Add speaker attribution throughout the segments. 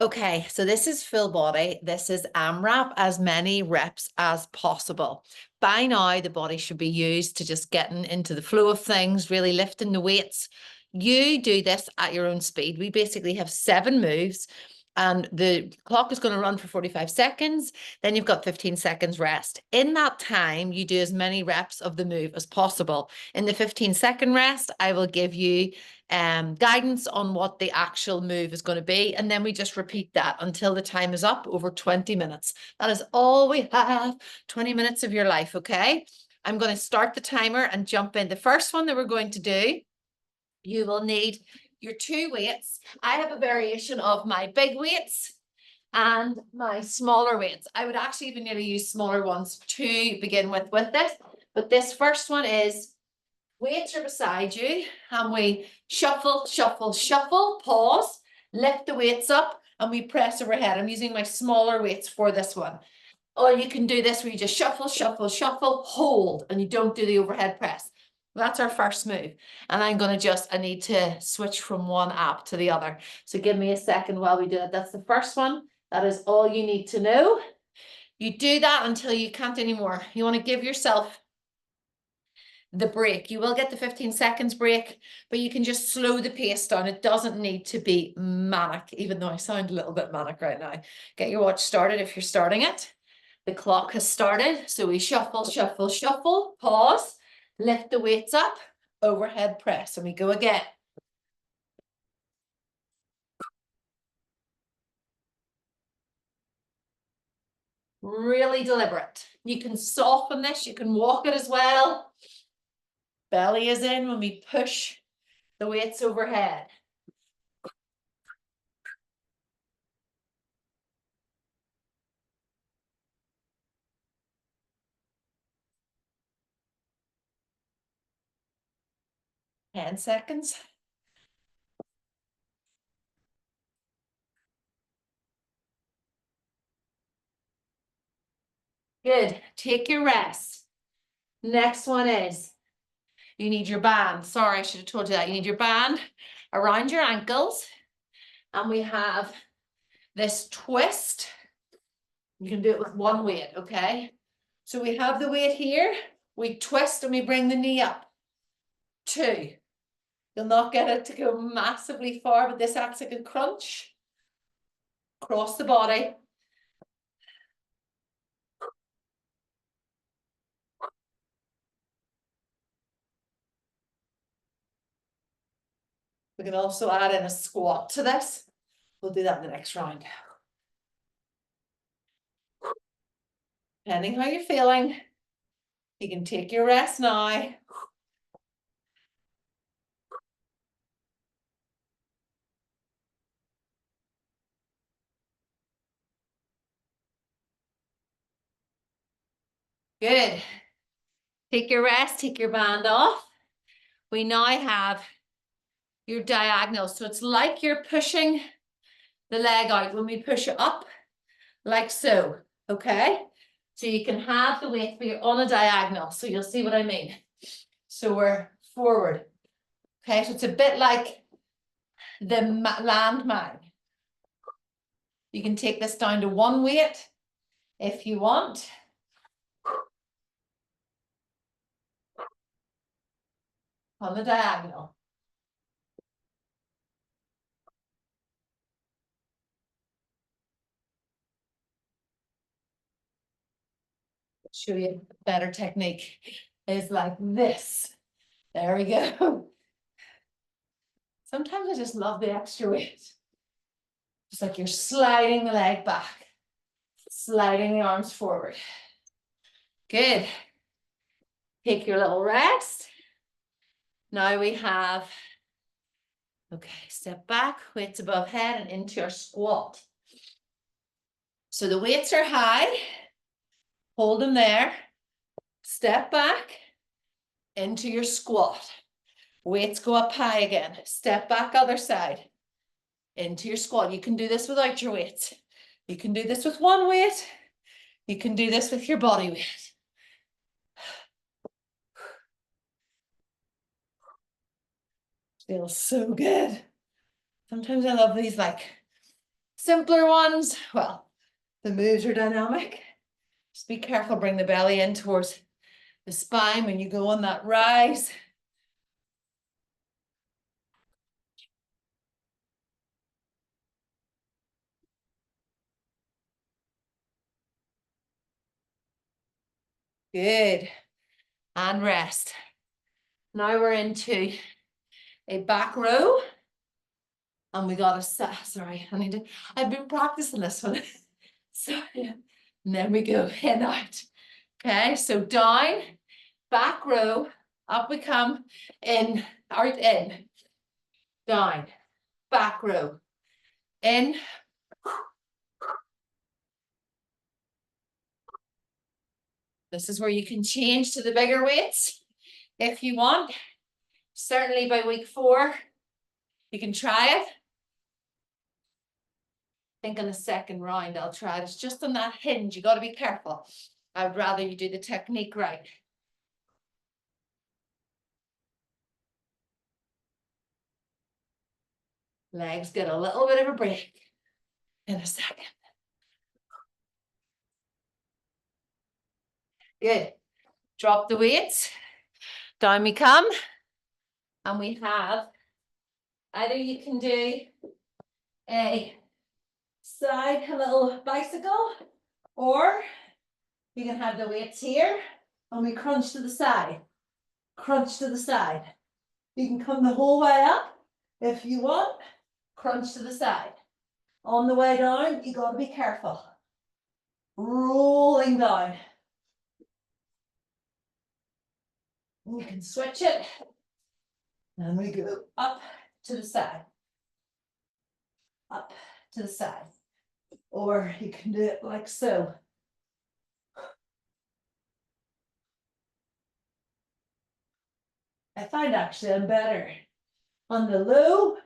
Speaker 1: Okay, so this is full body. This is AMRAP, as many reps as possible. By now, the body should be used to just getting into the flow of things, really lifting the weights. You do this at your own speed. We basically have 7 moves, and the clock is going to run for 45 seconds. Then you've got 15 seconds rest. In that time, you do as many reps of the move as possible. In the 15-second rest, I will give you guidance on what the actual move is going to be. And then we just repeat that until the time is up, over 20 minutes. That is all we have, 20 minutes of your life, okay? I'm going to start the timer and jump in. The first one that we're going to do, you will need your 2 weights. I have a variation of my big weights and my smaller weights. I would actually even nearly use smaller ones to begin with this. But this first one is weights are beside you, and we shuffle, shuffle, shuffle, pause, lift the weights up, and we press overhead. I'm using my smaller weights for this one. Or you can do this where you just shuffle, shuffle, shuffle, hold, and you don't do the overhead press. That's our first move. And I'm going to I need to switch from one app to the other. So give me a second while we do it. That's the first one. That is all you need to know. You do that until you can't anymore. You want to give yourself the break. You will get the 15 seconds break, but you can just slow the pace down. It doesn't need to be manic, even though I sound a little bit manic right now. Get your watch started if you're starting it. The clock has started. So we shuffle, shuffle, shuffle, pause, lift the weights up, overhead press, and we go again. Really deliberate. You can soften this, you can walk it as well. Belly is in when we push the weights overhead. Ten seconds. Good. Take your rest. Next one is you need your band. Sorry, I should have told you that. You need your band around your ankles. And we have this twist. You can do it with one weight, okay? So we have the weight here. We twist and we bring the knee up. 2. You'll not get it to go massively far, but this acts like a crunch. Cross the body. We can also add in a squat to this. We'll do that in the next round. Depending how you're feeling, you can take your rest now. Good. Take your rest, take your band off. We now have your diagonal. So it's like you're pushing the leg out when we push it up, like so, okay? So you can have the weight, but you're on a diagonal. So you'll see what I mean. So we're forward. Okay, so it's a bit like the landmine. You can take this down to one weight if you want. On the diagonal. Show you a better technique. Is like this. There we go. Sometimes I just love the extra weight. Just like you're sliding the leg back, sliding the arms forward. Good. Take your little rest. Now we have, okay, step back, weights above head and into our squat. So the weights are high. Hold them there. Step back into your squat. Weights go up high again. Step back, other side. Into your squat. You can do this without your weights. You can do this with one weight. You can do this with your body weight. Feels so good. Sometimes I love these like Simpler ones, well, the moves are dynamic. Just be careful, bring the belly in towards the spine when you go on that rise. Good. And rest. Now we're into a back row. And we got a, sorry, I've been practicing this one. So, and then we go in, out. Okay, so down, back row, up we come, in, out, in, down, back row, in. This is where you can change to the bigger weights if you want. Certainly by week 4, you can try it. I think on the second round, I'll try it. It's just on that hinge. You got to be careful. I would rather you do the technique right. Legs get a little bit of a break in a second. Good. Drop the weights. Down we come. And we have, either you can do a side, a little bicycle, or you can have the weights here and we crunch to the side. Crunch to the side. You can come the whole way up if you want. Crunch to the side. On the way down, you got to be careful. Rolling down. You can switch it. And we go up to the side. Up to the side. Or you can do it like so. I find actually I'm better on the low.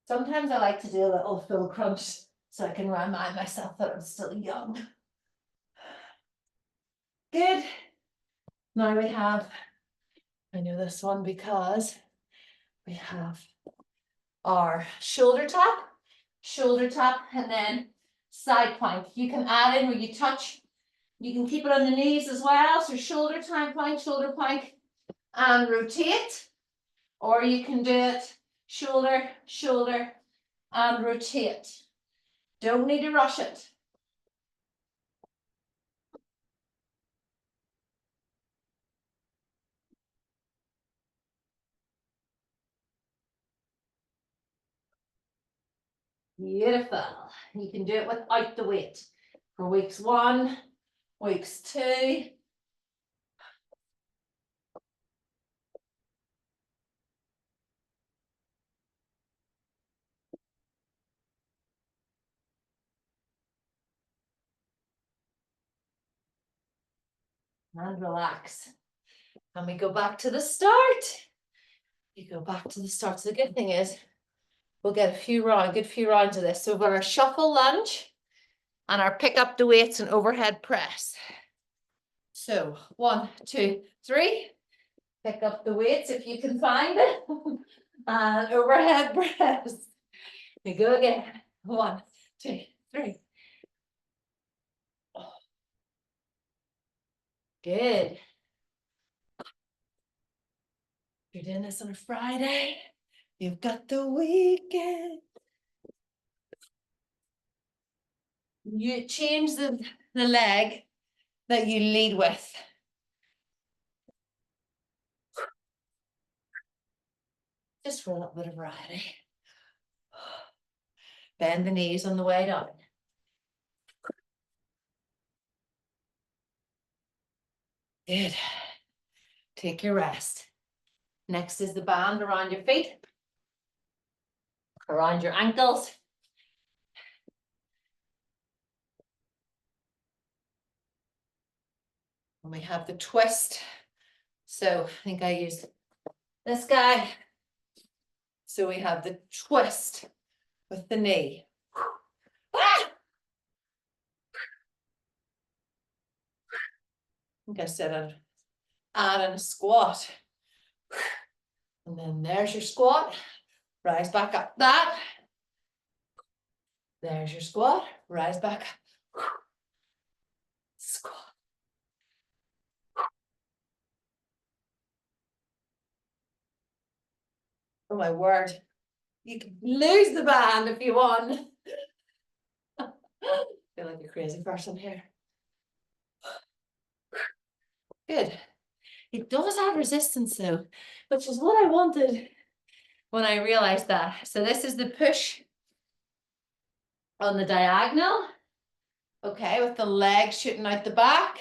Speaker 1: Sometimes I like to do a little full crunch so I can remind myself that I'm still young. Good. Now we have, I know this one because we have our shoulder tap, and then side plank. You can add in where you touch. You can keep it on the knees as well. So shoulder plank, and rotate. Or you can do it shoulder, shoulder, and rotate. Don't need to rush it. Beautiful. You can do it without the weight for weeks 1, weeks 2. And relax. And we go back to the start. You go back to the start. So the good thing is we'll get a good few rounds of this. So we've got our shuffle lunge and our pick up the weights and overhead press. So 1, 2, 3. Pick up the weights if you can find it. And overhead press. We go again. 1, 2, 3. Good. You're doing this on a Friday. You've got the weekend. You change the leg that you lead with. Just for a little bit of variety. Bend the knees on the way down. Good. Take your rest. Next is the band around your feet, around your ankles. And we have the twist. So I think I use this guy. So we have the twist with the knee. Ah! I think I said I'd add in a squat. And then there's your squat. Rise back up. That. There's your squat. Rise back. Squat. Oh my word. You can lose the band if you want. I feel like a crazy person here. Good. It does have resistance though, which is what I wanted when I realized that. So this is the push on the diagonal. Okay, with the legs shooting out the back,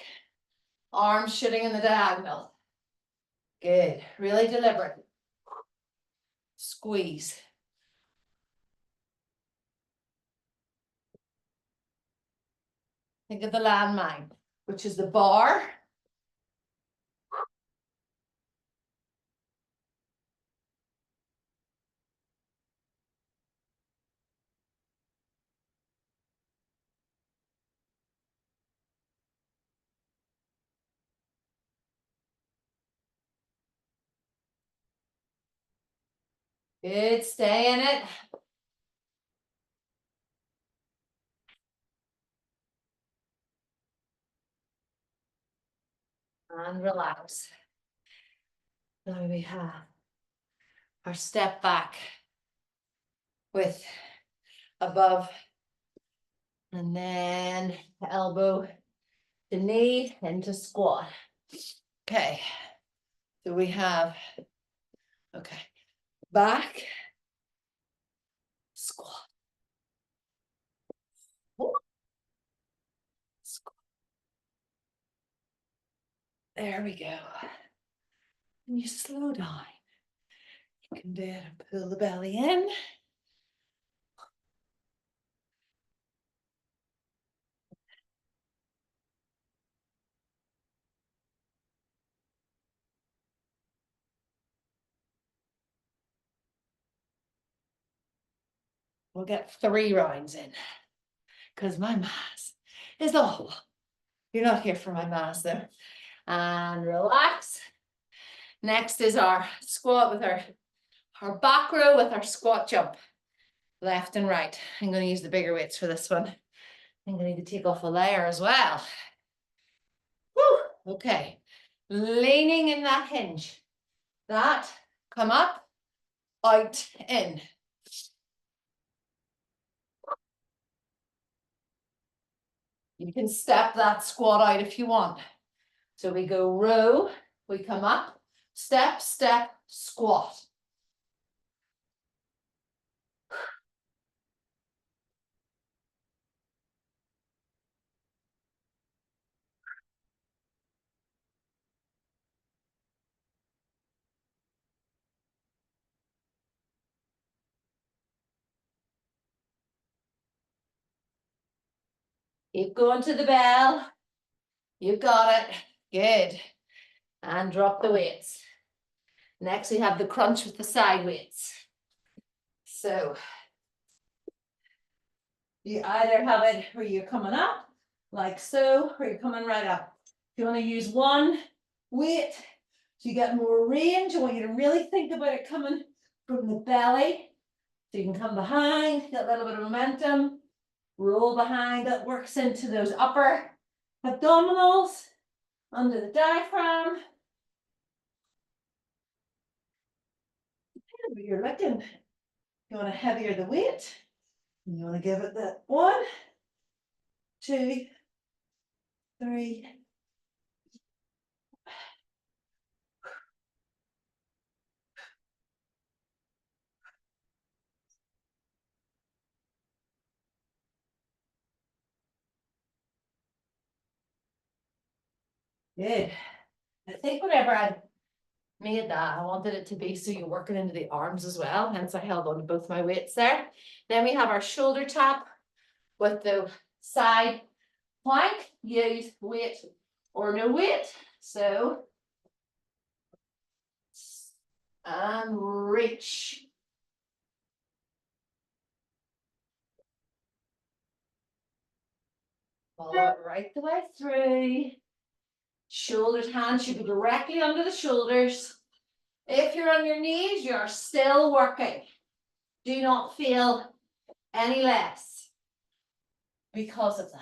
Speaker 1: arms shooting in the diagonal. Good. Really deliberate. Squeeze. Think of the landmine, which is the bar. Good, stay in it. And relax. Now we have our step back with above and then elbow to knee into squat. Okay, so we have, okay, back, squat, squat. There we go. And you slow down. You can do it and pull the belly in. We'll get 3 rounds in because my mass is awful. You're not here for my mass though. And relax. Next is our squat with our back row with our squat jump. Left and right. I'm going to use the bigger weights for this one. I'm going to need to take off a layer as well. Woo! Okay. Leaning in that hinge. That, come up, out, in. You can step that squat out if you want. So we go row, we come up, step, step, squat. Keep going to the bell. You got it. Good. And drop the weights. Next, we have the crunch with the side weights. So you either have it where you're coming up, like so, or you're coming right up. If you want to use one weight, so you get more range, I want you to really think about it coming from the belly. So you can come behind, get a little bit of momentum, roll behind, that works into those upper abdominals, under the diaphragm. But you're looking, you want to heavier the weight, and you want to give it that 1, 2, 3. Good. I think whenever I made that, I wanted it to be so you're working into the arms as well. Hence I held on to both my weights there. Then we have our shoulder tap with the side plank. Use weight or no weight. So, and reach. Follow it right the way through. Shoulders, hands should be directly under the shoulders. If you're on your knees, you're still working. Do not feel any less. because of that.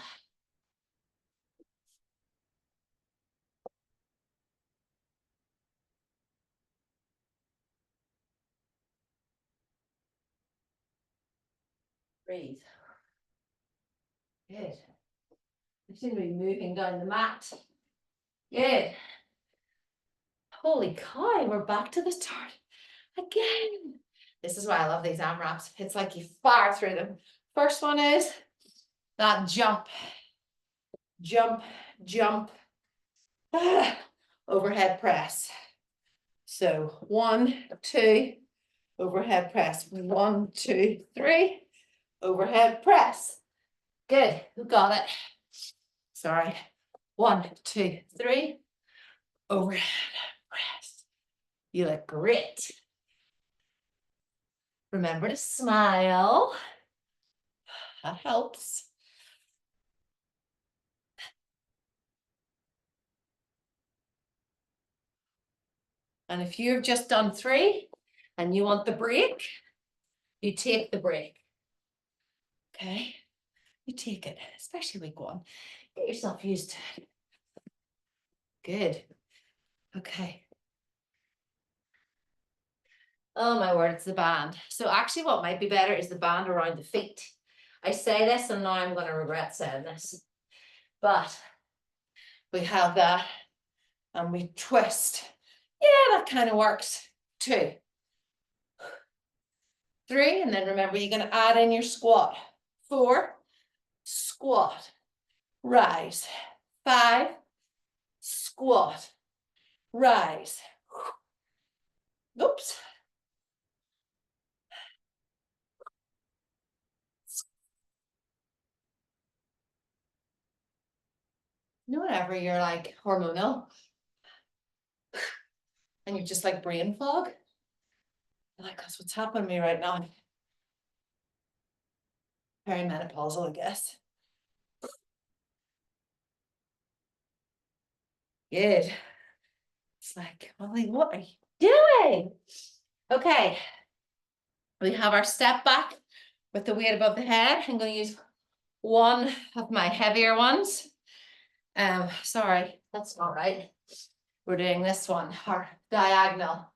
Speaker 1: Breathe. Good. You seem to be moving down the mat. Good. Holy cow, we're back to the start again. This is why I love these AMRAPs. It's like you fire through them. First one is that jump, jump, jump, overhead press. So 1, 2, overhead press. 1, 2, 3, overhead press. Good, who got it? Sorry. 1, 2, 3, overhead press. You look great. Remember to smile. That helps. And if you've just done 3 and you want the break, you take the break. Okay? You take it, especially week 1. Get yourself used to it. Good. Okay. Oh my word, it's the band. So actually what might be better is the band around the feet. I say this and now I'm going to regret saying this. But we have that and we twist. Yeah, that kind of works. 2, 3, and then remember you're going to add in your squat. 4, squat, rise. 5, squat, rise. Oops. You know, whenever you're like hormonal and you're just like brain fog, you're like, that's what's happening to me right now. Perimenopausal, I guess. Good. It's like, Molly, what are you doing? Okay. We have our step back with the weight above the head. I'm going to use one of my heavier ones. Sorry, that's not right. We're doing this one, our diagonal.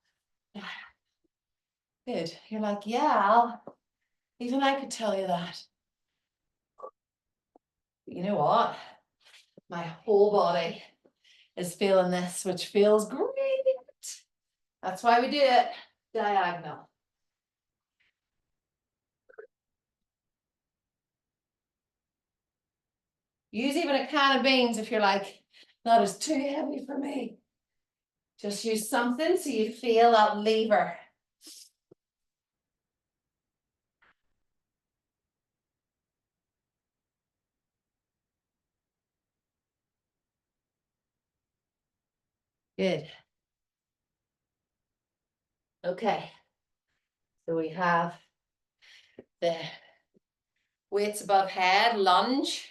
Speaker 1: Good. You're like, yeah, even I could tell you that. You know what? My whole body is feeling this, which feels great. That's why we do it diagonal. Use even a can of beans if you're like, that is too heavy for me. Just use something so you feel that lever. Good. Okay. So we have the weights above head, lunge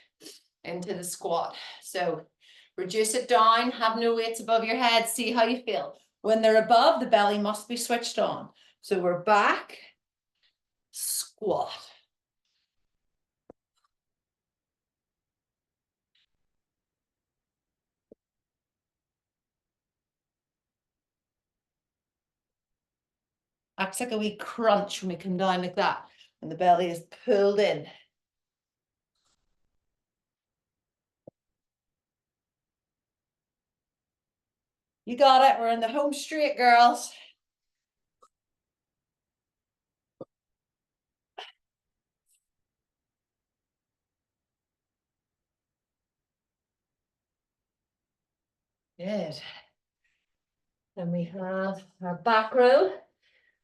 Speaker 1: into the squat. So reduce it down, have no weights above your head, see how you feel. When they're above, the belly must be switched on. So we're back, squat. Acts like a wee crunch when we come down like that, and the belly is pulled in. You got it, we're in the home straight, girls. Good. Then we have our back row.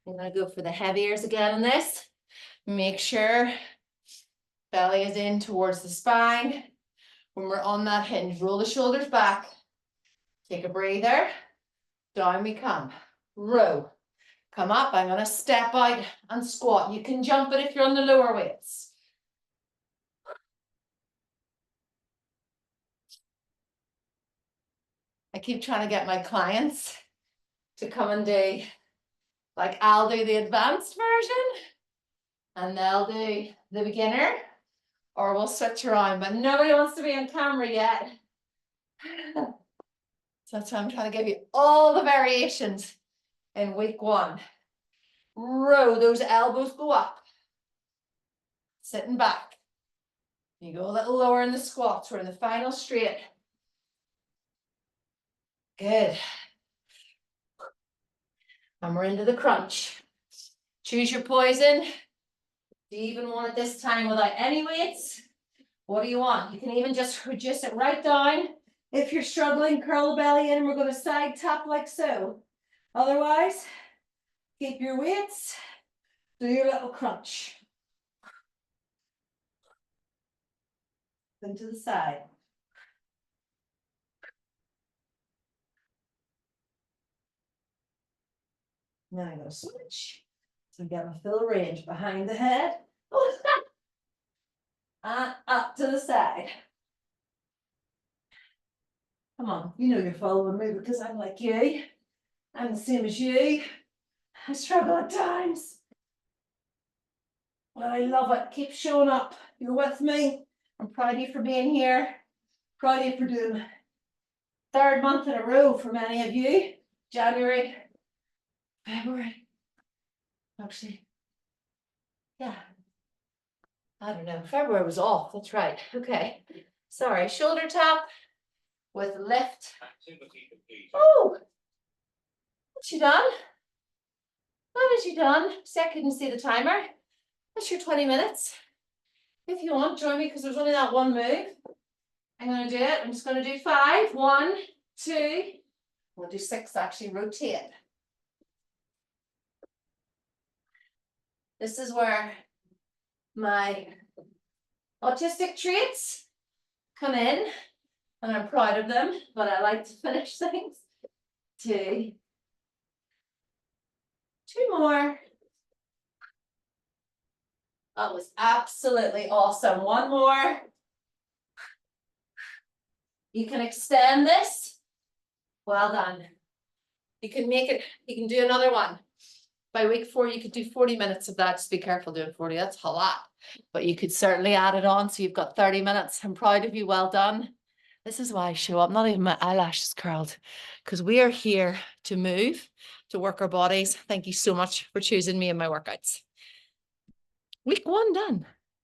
Speaker 1: I'm going to go for the heaviers again on this. Make sure belly is in towards the spine. When we're on that hinge, roll the shoulders back. Take a breather. Down we come. Row. Come up. I'm going to step out and squat. You can jump it if you're on the lower weights. I keep trying to get my clients to come and do, like I'll do the advanced version and they'll do the beginner, or we'll switch around, but nobody wants to be on camera yet. So that's why I'm trying to give you all the variations in week 1. Row those elbows, go up. Sitting back. You go a little lower in the squats. We're in the final straight. Good. And we're into the crunch. Choose your poison. Do you even want it this time without any weights? What do you want? You can even just reduce it right down. If you're struggling, curl the belly in. We're going to side tap like so. Otherwise, keep your weights. Do your little crunch. Then to the side. Now I'm going to switch. So get my full range behind the head. And up to the side. Come on, you know you're following me because I'm like you. I'm the same as you. I struggle at times. But I love it. Keep showing up. You're with me. I'm proud of you for being here. Proud of you for doing 3rd month in a row for many of you. January, February. Actually, yeah. I don't know. February was off. That's right. Okay. Sorry. Shoulder tap with lift. Oh, what's she done? What has she done? See, I couldn't see the timer. That's your 20 minutes. If you want, join me because there's only that one move. I'm going to do it. I'm just going to do 5. 1, 2. We'll do 6 actually. Rotate. This is where my autistic traits come in, and I'm proud of them, but I like to finish things. 2. 2 more. That was absolutely awesome. 1 more. You can extend this. Well done. You can make it, you can do another one. By week 4, you could do 40 minutes of that. Just be careful doing 40. That's a lot. But you could certainly add it on. So you've got 30 minutes. I'm proud of you. Well done. This is why I show up. Not even my eyelashes curled. Because we are here to move, to work our bodies. Thank you so much for choosing me in my workouts. Week 1 done.